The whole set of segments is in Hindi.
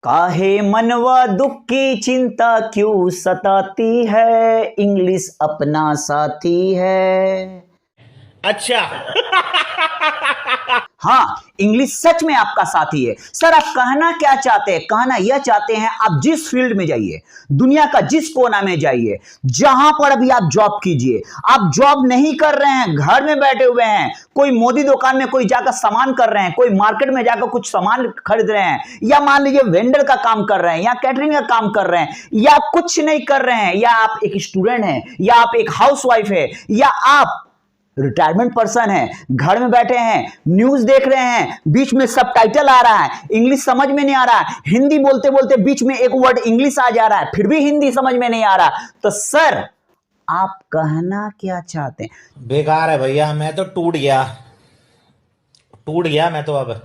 काहे मनवा दुख की चिंता क्यों सताती है, इंग्लिश अपना साथी है। अच्छा। हाँ, इंग्लिश सच में आपका साथी है। सर आप कहना क्या चाहते हैं? कहना यह चाहते हैं आप जिस फील्ड में जाइए, दुनिया का जिस कोना में जाइए, जहां पर अभी आप जॉब कीजिए, आप जॉब नहीं कर रहे हैं, घर में बैठे हुए हैं, कोई मोदी दुकान में कोई जाकर सामान कर रहे हैं, कोई मार्केट में जाकर कुछ सामान खरीद रहे हैं, या मान लीजिए वेंडर का काम कर रहे हैं, या कैटरिंग का काम कर रहे हैं, या कुछ नहीं कर रहे हैं, या आप एक स्टूडेंट हैं, या आप एक हाउसवाइफ है, या आप रिटायरमेंट पर्सन है, घर में बैठे हैं, न्यूज देख रहे हैं, बीच में सबटाइटल आ रहा है, इंग्लिश समझ में नहीं आ रहा है, हिंदी बोलते बोलते बीच में एक वर्ड इंग्लिश आ जा रहा है, फिर भी हिंदी समझ में नहीं आ रहा, तो सर आप कहना क्या चाहते हैं? बेकार है भैया, मैं तो टूट गया मैं तो अब।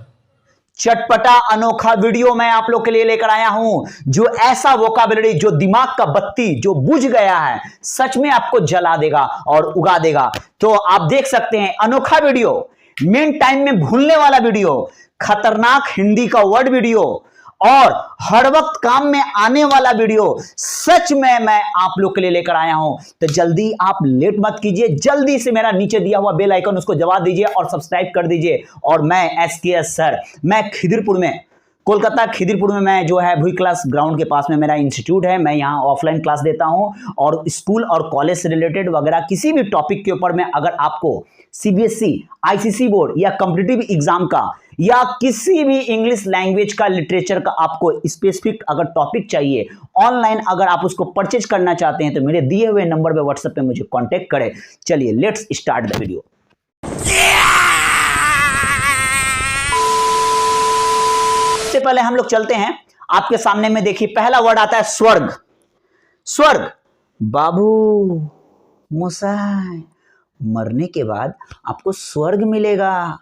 चटपटा अनोखा वीडियो मैं आप लोग के लिए लेकर आया हूं, जो ऐसा वोकाबुलरी, जो दिमाग का बत्ती जो बुझ गया है, सच में आपको जला देगा और उगा देगा। तो आप देख सकते हैं अनोखा वीडियो, मेन टाइम में भूलने वाला वीडियो, खतरनाक हिंदी का वर्ड वीडियो और हर वक्त काम में आने वाला वीडियो सच में मैं आप लोग के लिए लेकर आया हूं। तो जल्दी आप लेट मत कीजिए, जल्दी से मेरा नीचे दिया हुआ बेल आइकन उसको दबा दीजिए और सब्सक्राइब कर दीजिए। और मैं एसकेएस सर, मैं खिदिरपुर में, कोलकाता खिदिरपुर में मैं जो है भुई क्लास ग्राउंड के पास में मेरा इंस्टीट्यूट है, मैं यहाँ ऑफलाइन क्लास देता हूँ और स्कूल और कॉलेज से रिलेटेड वगैरह किसी भी टॉपिक के ऊपर में अगर आपको सीबीएसई, आईसीएसई बोर्ड या कॉम्पिटिटिव एग्जाम का या किसी भी इंग्लिश लैंग्वेज का, लिटरेचर का आपको स्पेसिफिक अगर टॉपिक चाहिए, ऑनलाइन अगर आप उसको परचेज करना चाहते हैं तो मेरे दिए हुए नंबर पे व्हाट्सएप पे मुझे कांटेक्ट करें। चलिए लेट्स स्टार्ट द वीडियो। सबसे पहले हम लोग चलते हैं आपके सामने में, देखिए पहला वर्ड आता है स्वर्ग। स्वर्ग, बाबू मुसाई, मरने के बाद आपको स्वर्ग मिलेगा।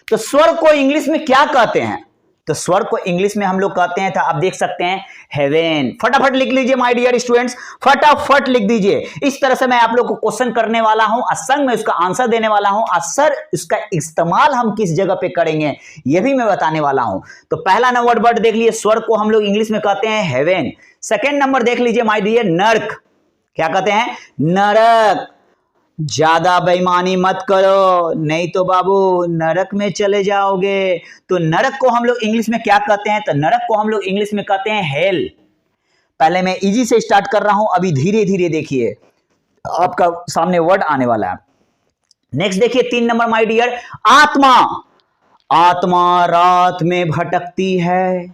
तो स्वर्ग को इंग्लिश में क्या कहते हैं? तो स्वर्ग को इंग्लिश में हम लोग कहते हैं, तो आप देख सकते हैं हेवन। फटाफट लिख लीजिए माय डियर स्टूडेंट्स, फटाफट लिख दीजिए। इस तरह से मैं आप लोग को क्वेश्चन करने वाला हूं, असंग में उसका आंसर देने वाला हूं, और सर इसका इस्तेमाल हम किस जगह पे करेंगे यह भी मैं बताने वाला हूं। तो पहला नंबर वर्ड देख लीजिए, स्वर्ग को हम लोग इंग्लिश में कहते हैं हेवन। सेकेंड नंबर देख लीजिए माय डियर, नर्क। क्या कहते हैं? नरक। ज्यादा बेईमानी मत करो, नहीं तो बाबू नरक में चले जाओगे। तो नरक को हम लोग इंग्लिश में क्या कहते हैं? तो नरक को हम लोग इंग्लिश में कहते हैं हेल। पहले मैं इजी से स्टार्ट कर रहा हूं, अभी धीरे धीरे देखिए आपका सामने वर्ड आने वाला है। नेक्स्ट देखिए 3 नंबर माय डियर, आत्मा। आत्मा रात में भटकती है।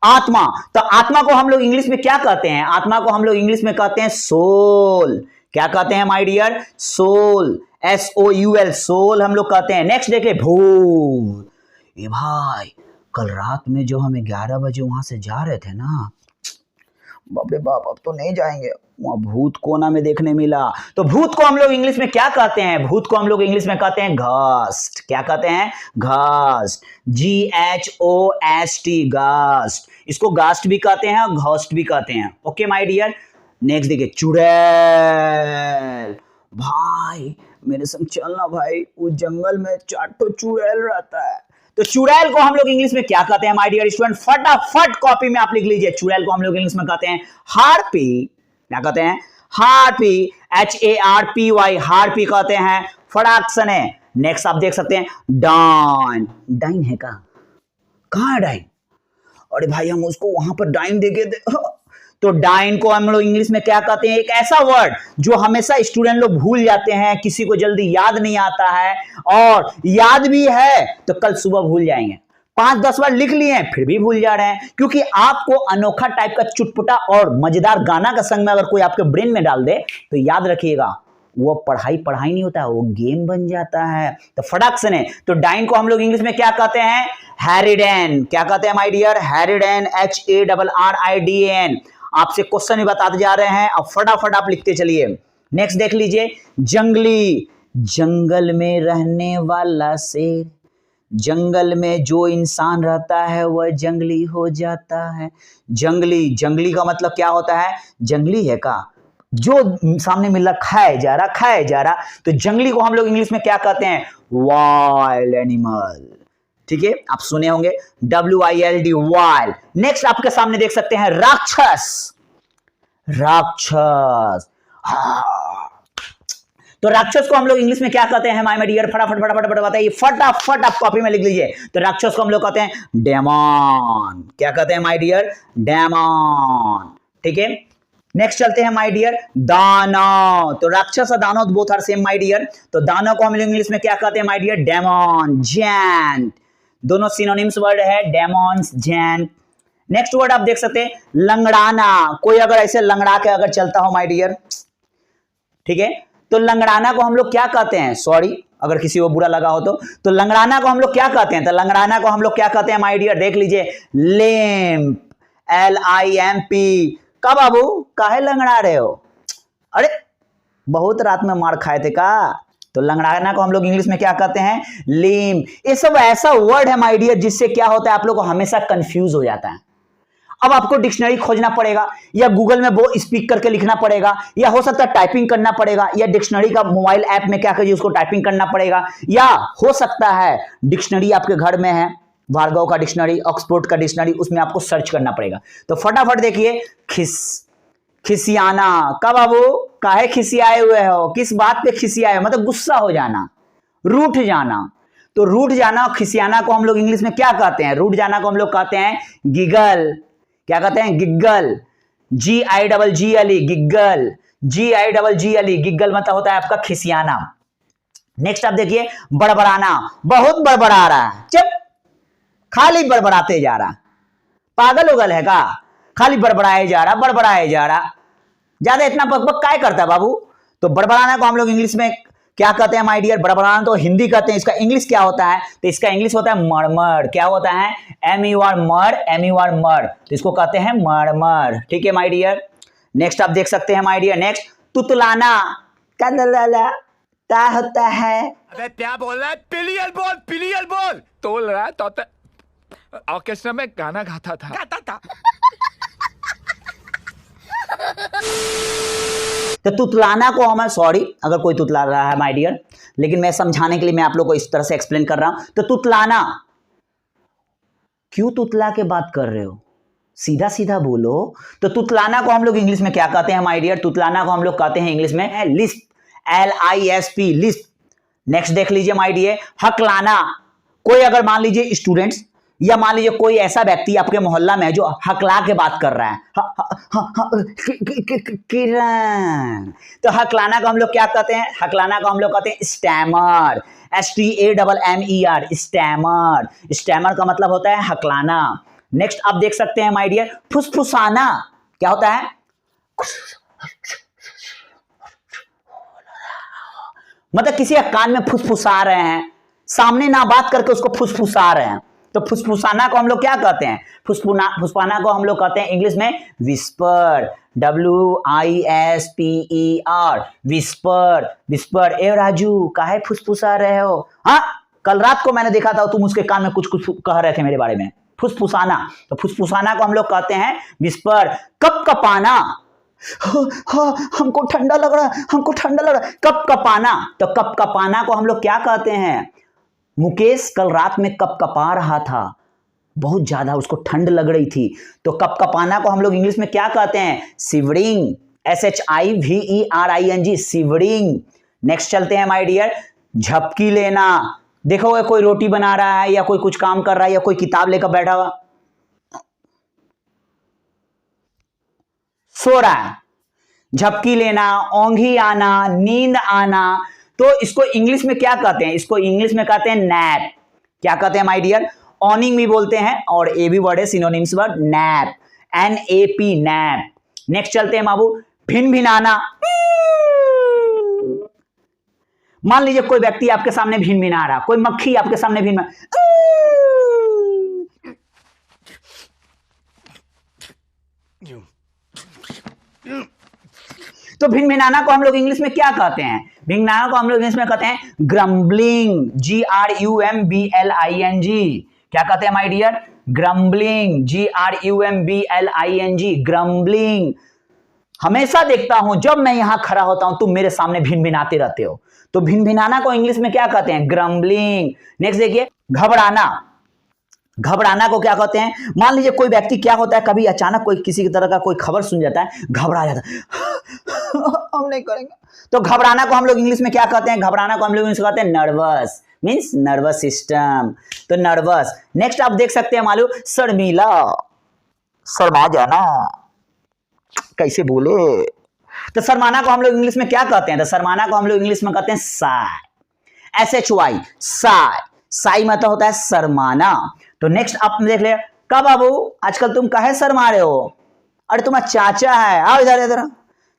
आत्मा, तो आत्मा को हम लोग इंग्लिश में क्या कहते हैं? आत्मा को हम लोग इंग्लिश में कहते हैं सोल। क्या कहते हैं my dear? Soul, SOUL, soul हम लोग कहते हैं। नेक्स्ट देखिए भूत। ये भाई कल रात में जो हम 11 बजे वहां से जा रहे थे ना, बाप रे बाप, अब तो नहीं जाएंगे, वहां भूत कोना में देखने मिला। तो भूत को हम लोग इंग्लिश में क्या कहते हैं? भूत को हम लोग इंग्लिश में कहते हैं घास्ट। क्या कहते हैं? घास्ट, GHOST, घास्ट। इसको घास्ट भी कहते हैं और घोस्ट भी कहते हैं। Okay my dear. नेक्स्ट देखिए चुड़ैल। भाई मेरे संग चलना भाई, वो जंगल में 4 चुड़ैल रहता है। तो चुड़ैल को हम लोग इंग्लिश में क्या कहते हैं माय डियर स्टूडेंट? फटाफट कॉपी में आप लिख लीजिए। चुड़ैल को हम लोग इंग्लिश में कहते हैं हार्पी। क्या कहते हैं? हार्पी, HARPY, हार्पी कहते हैं। फटाक से ने नेक्स्ट आप देख सकते हैं डाइन। डाइन है कहाँ है डाइन? अरे भाई हम उसको वहां पर डाइन देके तो डाइन को हम लोग इंग्लिश में क्या कहते हैं? एक ऐसा वर्ड जो हमेशा स्टूडेंट लोग भूल जाते हैं, किसी को जल्दी याद नहीं आता है, और याद भी है तो कल सुबह भूल जाएंगे। 5-10 बार लिख लिए फिर भी भूल जा रहे हैं, क्योंकि आपको अनोखा टाइप का चुटपुटा और मजेदार गाना का संग में अगर कोई आपके ब्रेन में डाल दे तो याद रखिएगा वो पढ़ाई नहीं होता है, वो गेम बन जाता है। तो फटाक से ने, तो डाइन को हम लोग इंग्लिश में क्या कहते हैं? हैरिडेन। क्या कहते हैं माय डियर? हैरिडेन, HARRIDAN। आपसे क्वेश्चन भी बताते जा रहे हैं, अब फटाफट आप लिखते चलिए। नेक्स्ट देख लीजिए जंगली। जंगल में रहने वाला शेर। जंगल में जो इंसान रहता है वह जंगली हो जाता है। जंगली, जंगली का मतलब क्या होता है? जंगली है का जो सामने मिल रहा खाए जा रहा। तो जंगली को हम लोग इंग्लिश में क्या कहते हैं? Wild animal. ठीक है, आप सुने होंगे, WILD, वाइल्ड। नेक्स्ट आपके सामने देख सकते हैं राक्षस। राक्षस, तो राक्षस को हम लोग इंग्लिश में क्या कहते हैं माय डियर? फटाफट फटाफट फटाफट बताइए, फटाफट आप कॉपी में लिख लीजिए। तो राक्षस को हम लोग कहते हैं डेमन। क्या कहते हैं माय डियर? डेमन। ठीक है, नेक्स्ट चलते हैं माय डियर दानव। तो राक्षस और दानव both are same my dear. तो दानव को हम लोग इंग्लिश में क्या कहते हैं माय डियर? Demon, giant. दोनों सिनोनिम्स वर्ड है, डेमॉन्स, जैंट। नेक्स्ट वर्ड आप देख सकते हैं लंगड़ाना। कोई अगर ऐसे लंगड़ा के अगर चलता हो माय डियर, ठीक है, तो लंगड़ाना को हम लोग क्या कहते हैं? सॉरी अगर किसी को बुरा लगा हो तो लंगड़ाना को हम लोग क्या कहते हैं? तो लंगड़ाना को हम लोग क्या कहते हैं माय डियर? देख लीजिए, लिम्प, LIMP। का बाबू काहे लंगड़ा रहे हो? अरे बहुत रात में मार खाए थे का? तो लंगड़ाना को हम लोग इंग्लिश में क्या कहते हैं? लिम्प। ये सब ऐसा वर्ड है माय डियर जिससे क्या होता है, आप लोग को हमेशा कंफ्यूज हो जाता है। अब आपको डिक्शनरी खोजना पड़ेगा, या गूगल में वो स्पीक करके लिखना पड़ेगा, या हो सकता है टाइपिंग करना पड़ेगा, या डिक्शनरी का मोबाइल ऐप में क्या करिए उसको टाइपिंग करना पड़ेगा, या हो सकता है डिक्शनरी आपके घर में है, भार्गव का डिक्शनरी, ऑक्सफोर्ड का डिक्शनरी, उसमें आपको सर्च करना पड़ेगा। तो फटाफट देखिए, खिसियाना। का बाबू काहे खिसियाए हुए हो? किस बात पे खिसियाए हो? मतलब गुस्सा हो जाना, रूठ जाना। तो रूठ जाना और खिसियाना को हम लोग इंग्लिश में क्या कहते हैं? रूठ जाना को हम लोग कहते हैं गिगल। क्या कहते हैं? गिग्गल, GIGGLE, गिग्गल, GIGGLE। गिग्गल मतलब होता है आपका खिसियाना। नेक्स्ट आप देखिए बड़बड़ाना। बहुत बड़बड़ा रहा है, चुप, खाली बड़बड़ाते जा रहा। पागल उगल है का? खाली बड़बड़ाए जा रहा, बड़बड़ाए जा रहा, ज्यादा इतना बकबक काय करता है बाबू? तो बड़बड़ाना को हम लोग इंग्लिश में क्या कहते हैं माय डियर? बड़बड़ाना तो हिंदी कहते हैं, इसका इंग्लिश क्या होता है? तो इसका इंग्लिश होता है मरमर। क्या होता है? MUR, मर। तो इसको कहते हैं मरमर। ठीक है माय डियर। नेक्स्ट आप देख सकते हैं माय डियर, नेक्स्ट तुतलाना। क्या होता है? अबे क्या बोल रहा है? पिलियल बोल। तोल रहा है तो ऑर्केस्ट्रा में गाना गाता था। तो तुतलाना को हमें, सॉरी अगर कोई तुतला रहा है माय डियर, लेकिन मैं समझाने के लिए मैं आप लोग को इस तरह से एक्सप्लेन कर रहा हूं। तो तुतलाना, क्यों तुतला के बात कर रहे हो? सीधा सीधा बोलो। तो तुतलाना को हम लोग इंग्लिश में क्या कहते हैं माय डियर? तुतलाना को हम लोग कहते हैं इंग्लिश में लिस्प, LISP, लिस्प। नेक्स्ट देख लीजिए माय डियर हकलाना। कोई अगर मान लीजिए स्टूडेंट्स, या मान लीजिए कोई ऐसा व्यक्ति आपके मोहल्ला में है जो हकला के बात कर रहा है, किरण, तो हकलाना को हम लोग क्या कहते हैं? हकलाना को हम लोग कहते हैं स्टैमर, STAMMER, स्टैमर। स्टैमर का मतलब होता है हकलाना। नेक्स्ट आप देख सकते हैं माय डियर फुसफुसाना। क्या होता है? मतलब किसी का कान में फुसफुसा रहे हैं, सामने ना बात करके उसको फुसफुसा रहे हैं। तो फुसफुसाना को हम लोग क्या कहते हैं? फुसफुसाना को हम लोग कहते हैं इंग्लिश में विस्पर, WISPER, विस्पर। विस्पर। ए राजू काहे फुसफुसा रहे हो? हाँ, कल रात को मैंने देखा था तुम उसके कान में कुछ कुछ कह रहे थे मेरे बारे में। फुसफुसाना। तो फुसफुसाना को हम लोग कहते हैं विस्पर। कपकपाना। हमको ठंडा लग रहा है, हमको ठंडा लग रहा है। कपकपाना। तो कपकपाना को हम लोग क्या कहते हैं? मुकेश कल रात में कपकपा रहा था, बहुत ज्यादा उसको ठंड लग रही थी। तो कपकपाना को हम लोग इंग्लिश में क्या कहते हैं? Shivering, SHIVERING, shivering. नेक्स्ट चलते हैं माय डियर झपकी लेना। देखो कोई रोटी बना रहा है, या कोई कुछ काम कर रहा है, या कोई किताब लेकर बैठा हुआ सो रहा है, झपकी लेना, ओंघी आना, नींद आना। तो इसको इंग्लिश में क्या कहते हैं? इसको इंग्लिश में कहते हैं नैप। क्या कहते हैं माय डियर? ऑनिंग भी बोलते हैं, और ए भी वर्ड है synonyms word, nap, NAP, nap. Next चलते हैं बाबू भिन भिनाना। मान लीजिए कोई व्यक्ति आपके सामने भिन भिना रहा, कोई मक्खी आपके सामने भिन तो भिनभिनाना को हम लोग इंग्लिश में क्या कहते हैं? भिनभिनाना को हम लोग इंग्लिश में कहते हैं ग्रम्बलिंग, GRUMBLING। क्या कहते हैं my dear? Grumbling, GRUMBLING, grumbling. हमेशा देखता हूं जब मैं यहां खड़ा होता हूं तुम मेरे सामने भिनभिनाते रहते हो। तो भिनभिनाना को इंग्लिश में क्या कहते हैं? ग्रम्बलिंग। नेक्स्ट देखिए घबराना। घबराना को क्या कहते हैं? मान लीजिए कोई व्यक्ति क्या होता है, कभी अचानक कोई किसी की तरह का कोई खबर सुन जाता है, घबरा जाता है हम नहीं करेंगे, तो घबराना को हम लोग इंग्लिश में क्या कहते हैं? घबराना को हम लोग इंग्लिश में कहते हैं नर्वस, मीन्स नर्वस सिस्टम, तो नर्वस। नेक्स्ट आप देख सकते हैं मालूम, शर्मिला, शर्मा जाना, कैसे बोले, तो शर्माना को हम लोग इंग्लिश में क्या कहते हैं? तो शर्माना को हम लोग इंग्लिश में कहते हैं साय, SHY, साय। साई मतलब होता है शर्माना। तो नेक्स्ट आप देख ले, का बाबू आजकल तुम काहे शर्मा रहे हो? अरे तुम्हारा चाचा है, आओ इधर इधर,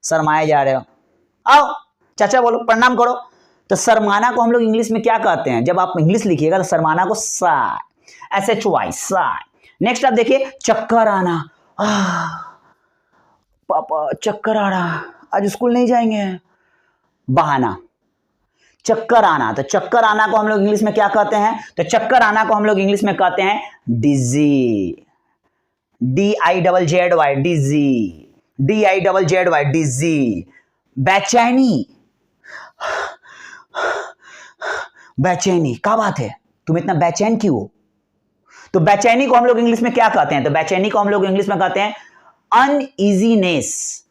शर्माए जा रहे हो, आओ चाचा बोलो, प्रणाम करो। तो शर्माना को हम लोग इंग्लिश में क्या कहते हैं? जब आप इंग्लिश लिखिएगा तो शर्माना को साय, SHY, साय। नेक्स्ट आप देखिए, चक्कर आना, पापा चक्कर आ रहा, आज स्कूल नहीं जाएंगे, बहाना। चक्कर आना, तो चक्कर आना को हम लोग इंग्लिश में क्या कहते हैं? तो चक्कर आना को हम लोग इंग्लिश में कहते हैं डिजी, DIZZY, डिजी, DIZZY, डिजी। बेचैनी, बेचैनी, क्या बात है, तुम इतना बेचैन क्यों हो? तो बेचैनी को हम लोग इंग्लिश में क्या कहते हैं? तो बेचैनी को हम लोग इंग्लिश में कहते हैं अनईजीनेस।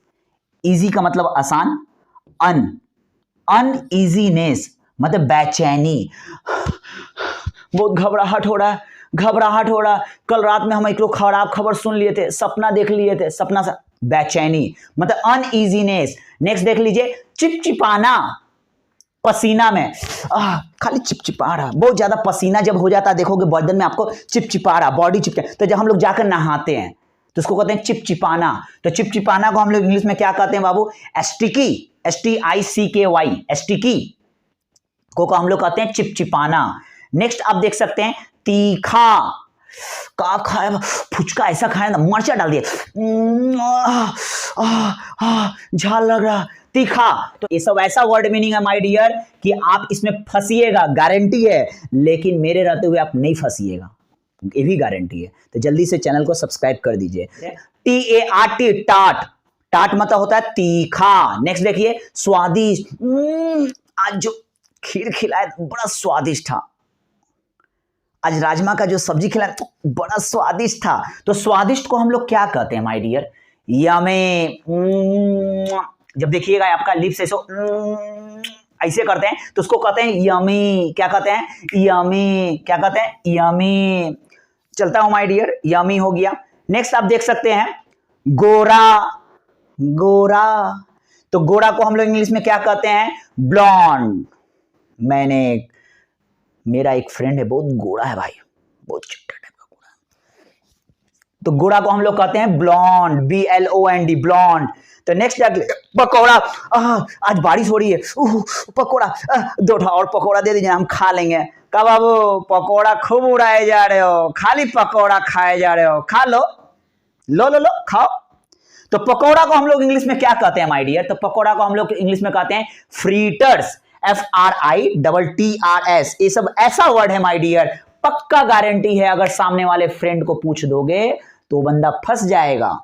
इजी का मतलब आसान, अनईजीनेस मतलब बेचैनी, बहुत घबराहट हो रहा है, घबराहट हो रहा है, कल रात में हम एक लोग खराब खबर सुन लिए थे, सपना देख लिए थे, सपना से बेचैनी मतलब अनईजीनेस। नेक्स्ट देख लीजिए, चिपचिपाना, पसीना में खाली चिपचिपा रहा, बहुत ज्यादा पसीना जब हो जाता है, देखोगे बदन में आपको चिपचिपा रहा, बॉडी चिपचिपा, तो जब हम लोग जाकर नहाते हैं तो उसको कहते हैं चिपचिपाना। तो चिपचिपाना को हम लोग इंग्लिश में क्या कहते हैं बाबू? स्टिकी, STICKY, स्टिकी को हम लोग कहते हैं चिपचिपाना। नेक्स्ट आप देख सकते हैं तीखा, का खाया, फुचका ऐसा खाया ना, मर्चा डाल दिए, झाल लग रहा, तीखा। तो ये सब ऐसा वर्ड मीनिंग है माय डियर कि आप इसमें फंसिएगा, गारंटी है, लेकिन मेरे रहते हुए आप नहीं फंसिएगा, ये भी गारंटी है। तो जल्दी से चैनल को सब्सक्राइब कर दीजिए। TART, टाट, टाट मतलब होता है तीखा। नेक्स्ट देखिए, स्वादिष्ट, आज जो खीर खिलाया बड़ा स्वादिष्ट था, आज राजमा का जो सब्जी खिलाया तो बड़ा स्वादिष्ट था। तो स्वादिष्ट को हम लोग क्या कहते हैं माय डियर? यमे, जब देखिएगा आपका लिप्स ऐसे करते हैं तो उसको कहते हैं यमी। क्या कहते हैं? यमी। क्या कहते हैं? यमी। चलता हूं माय डियर, यमी हो गया। नेक्स्ट आप देख सकते हैं गोरा, गोरा, तो गोरा को हम लोग इंग्लिश में क्या कहते हैं? ब्लॉन्ड। मेरा एक फ्रेंड है, बहुत गोरा है भाई, बहुत चिट्टा टाइप का गोरा, तो गोरा को हम लोग कहते हैं ब्लॉन्ड, BLOND, ब्लॉन्ड। तो नेक्स्ट पकौड़ा, आज बारिश हो रही है, पकौड़ा, 2 और पकौड़ा दे दीजिए, हम खा लेंगे। का बाबू पकौड़ा खूब उड़ाए जा रहे हो, खाली पकौड़ा खाए जा रहे हो, खा लो, लो लो लो खाओ। तो पकौड़ा को हम लोग इंग्लिश में क्या कहते हैं माय डियर? तो पकौड़ा को हम लोग इंग्लिश में कहते हैं फ्रीटर्स, FRITTRS। ये सब ऐसा वर्ड है माय डियर, पक्का गारंटी है, अगर सामने वाले फ्रेंड को पूछ दोगे तो बंदा फंस जाएगा।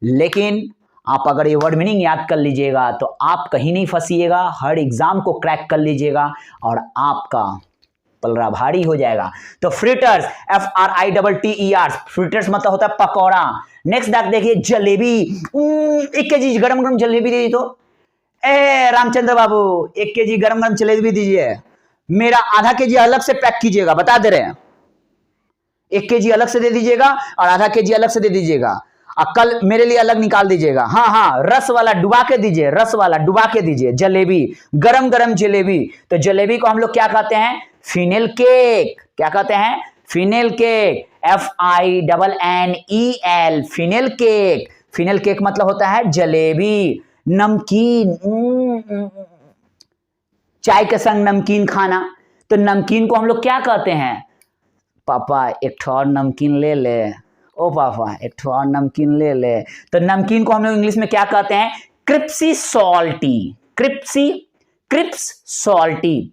लेकिन आप अगर ये वर्ड मीनिंग याद कर लीजिएगा तो आप कहीं नहीं फंसिएगा, हर एग्जाम को क्रैक कर लीजिएगा और आपका पलड़ा भारी हो जाएगा। तो फ्रिटर्स, FRITTERS, फ्रिटर्स मतलब होता है पकौड़ा। नेक्स्ट देखिए जलेबी, 1 kg गरम गरम जलेबी दे दी तो, रामचंद्र बाबू 1 kg गरम गरम जलेबी दीजिए, मेरा आधा kg अलग से पैक कीजिएगा, बता दे रहे हैं, 1 kg अलग से दे दीजिएगा और आधा kg अलग से दे दीजिएगा, और कल मेरे लिए अलग निकाल दीजिएगा। हाँ हाँ, रस वाला डुबा के दीजिए, रस वाला डुबा के दीजिए, जलेबी, गरम गरम जलेबी। तो जलेबी को हम लोग क्या कहते हैं? Fennel cake. क्या कहते हैं? Fennel cake, FINNEL, fennel cake. Fennel cake मतलब होता है जलेबी। नमकीन, चाय के संग नमकीन खाना, तो नमकीन को हम लोग क्या कहते हैं? पापा एक ठो और नमकीन ले ले, ओ पापा एक ठो और नमकीन ले ले। तो नमकीन को हम लोग इंग्लिश में क्या कहते हैं? Crispy salty, crispy, crisps salty,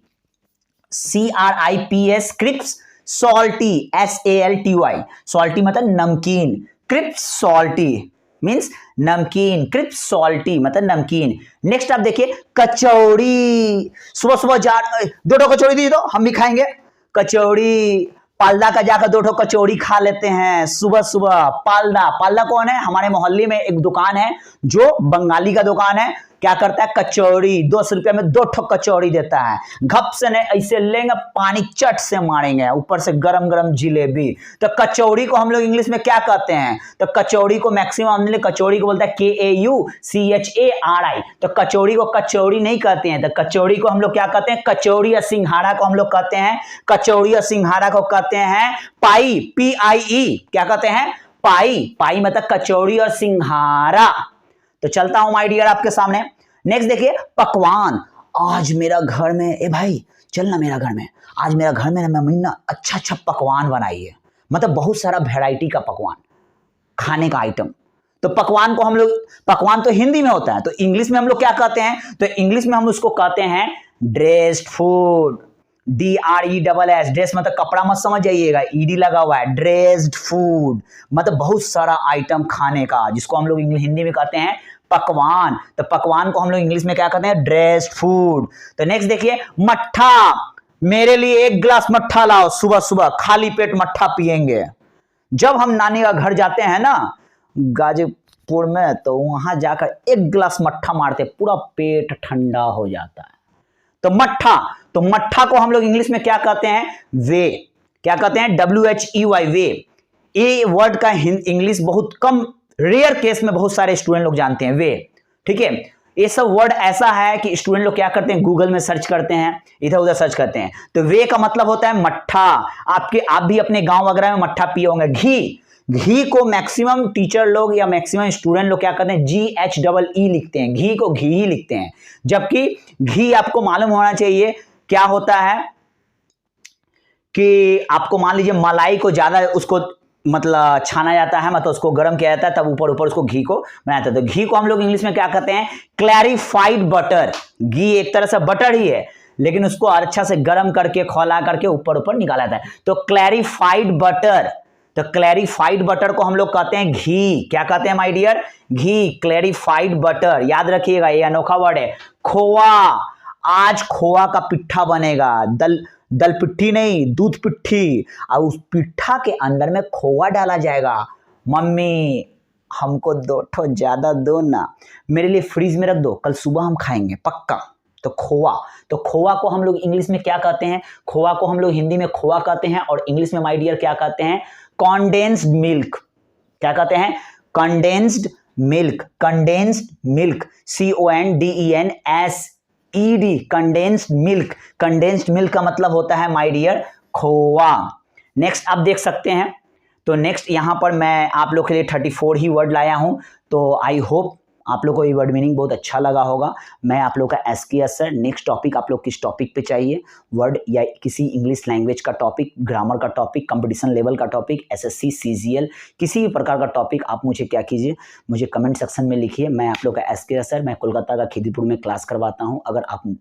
CRIPS, crisps salty, SALTY, salty मतलब नमकीन, क्रिप्स सॉल्टी मीन्स नमकीन, क्रिप्स सॉल्टी मतलब नमकीन। नेक्स्ट आप देखिए कचौड़ी, सुबह सुबह 2 कचौड़ी दी दो, हम भी खाएंगे। कचौड़ी, पालदा का जाकर 2 ठो कचौड़ी खा लेते हैं सुबह सुबह। पालदा, पालदा कौन है? हमारे मोहल्ले में एक दुकान है जो बंगाली का दुकान है, क्या करता है? कचौड़ी 10 रुपए में 2 ठो कचौड़ी देता है। घप से नहीं ऐसे लेंगे, पानी चट से मारेंगे, ऊपर से गरम गरम जिलेबी। तो कचौड़ी को हम लोग इंग्लिश में क्या कहते हैं? तो कचौड़ी को मैक्सिमम हमने कचौड़ी को बोलता है KAUCHARI। तो कचौड़ी को कचौड़ी नहीं कहते हैं, तो कचौड़ी को हम लोग क्या कहते हैं? कचौड़ी या सिंघाड़ा को हम लोग कहते हैं, कचौड़ी या सिंघाड़ा को कहते हैं पाई, PIE। क्या कहते हैं? पाई। पाई मतलब कचौड़ी और सिंघाड़ा। तो चलता हूं माय डियर आपके सामने। नेक्स्ट देखिए, पकवान। आज मेरा घर में, ए भाई चल ना मेरा घर में, आज मेरा घर में ना मम्मी ना अच्छा अच्छा पकवान बनाई है, मतलब बहुत सारा वैरायटी का पकवान, खाने का आइटम। तो पकवान को हम लोग, पकवान तो हिंदी में होता है, तो इंग्लिश में हम लोग क्या कहते हैं? तो इंग्लिश में हम उसको कहते हैं ड्रेस्ड फूड। DRESS, ड्रेस मतलब कपड़ा मत समझ जाइएगा, ED लगा हुआ है। ड्रेस्ड फूड मतलब बहुत सारा आइटम खाने का, जिसको हम लोग हिंदी में कहते हैं पकवान। तो पकवान को हम लोग इंग्लिश में क्या कहते हैं? Dressed food. तो नेक्स्ट देखिए, मट्ठा। मेरे लिए 1 गिलास मट्ठा लाओ, सुबह सुबह खाली पेट मट्ठा पिएंगे। जब हम नानी का घर जाते हैं ना गाजीपुर में, तो वहां जाकर 1 गिलास मट्ठा मारते, पूरा पेट ठंडा हो जाता है। तो मट्ठा, तो मट्ठा को हम लोग इंग्लिश में क्या कहते हैं? वे। क्या कहते हैं? WHEY, वे। ये वर्ड का इंग्लिश बहुत कम, रेयर केस में बहुत सारे स्टूडेंट लोग जानते हैं, वे। ठीक है, ये सब वर्ड ऐसा है कि स्टूडेंट लोग क्या करते हैं? गूगल में सर्च करते हैं, इधर उधर सर्च करते हैं। तो वे का मतलब होता है मट्ठा। आप भी अपने गांव वगैरह में मट्ठा पिए होंगे। घी, घी को मैक्सिमम टीचर लोग या मैक्सिमम स्टूडेंट लोग क्या करते हैं? GHEE लिखते हैं, घी को घी ही लिखते हैं। जबकि घी आपको मालूम होना चाहिए क्या होता है, कि आपको मान लीजिए मलाई को ज्यादा उसको मतलब छाना जाता है, मतलब उसको गर्म किया जाता है, तब ऊपर ऊपर उसको घी को बनाया जाता है। तो घी को हम लोग इंग्लिश में क्या कहते हैं? Clarified butter. घी एक तरह से बटर ही है, लेकिन उसको अच्छा से गर्म करके खौला करके ऊपर ऊपर निकाला जाता है, तो क्लैरिफाइड बटर। तो क्लैरिफाइड बटर को हम लोग कहते हैं घी। क्या कहते हैं माय डियर? घी, क्लैरिफाइड बटर। याद रखिएगा, ये अनोखा वर्ड है। खोआ, आज खोआ का पिट्ठा बनेगा, दल पिट्ठी नहीं, दूध पिट्ठी, और उस पिट्ठा के अंदर में खोआ डाला जाएगा। मम्मी हमको 2 ठो ज्यादा दो ना, मेरे लिए फ्रीज में रख दो, कल सुबह हम खाएंगे पक्का। तो खोआ, तो खोआ को हम लोग इंग्लिश में क्या कहते हैं? खोआ को हम लोग हिंदी में खोआ कहते हैं, और इंग्लिश में माय डियर क्या कहते हैं? Condensed milk. क्या कहते हैं? Condensed milk. Condensed milk, CONDENSED, condensed milk. Condensed milk का मतलब होता है माय डियर खोआ। नेक्स्ट आप देख सकते हैं, तो नेक्स्ट यहां पर मैं आप लोग के लिए 34 ही वर्ड लाया हूं। तो आई होप आप लोग को ये वर्ड मीनिंग बहुत अच्छा लगा होगा। मैं आप लोग का SKS सर। नेक्स्ट टॉपिक आप लोग किस टॉपिक पे चाहिए? वर्ड या किसी इंग्लिश लैंग्वेज का टॉपिक, ग्रामर का टॉपिक, कंपटीशन लेवल का टॉपिक, SSC CGL, किसी भी प्रकार का टॉपिक आप मुझे क्या कीजिए, मुझे कमेंट सेक्शन में लिखिए। मैं आप लोग का SKS सर, मैं कोलकाता का खिदीपुर में क्लास करवाता हूँ। अगर आप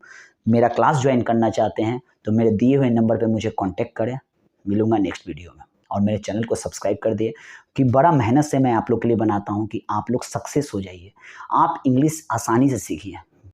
मेरा क्लास ज्वाइन करना चाहते हैं तो मेरे दिए हुए नंबर पर मुझे कॉन्टैक्ट करें। मिलूंगा नेक्स्ट वीडियो में, और मेरे चैनल को सब्सक्राइब कर दिए, कि बड़ा मेहनत से मैं आप लोग के लिए बनाता हूं कि आप लोग सक्सेस हो जाइए, आप इंग्लिश आसानी से सीखिए।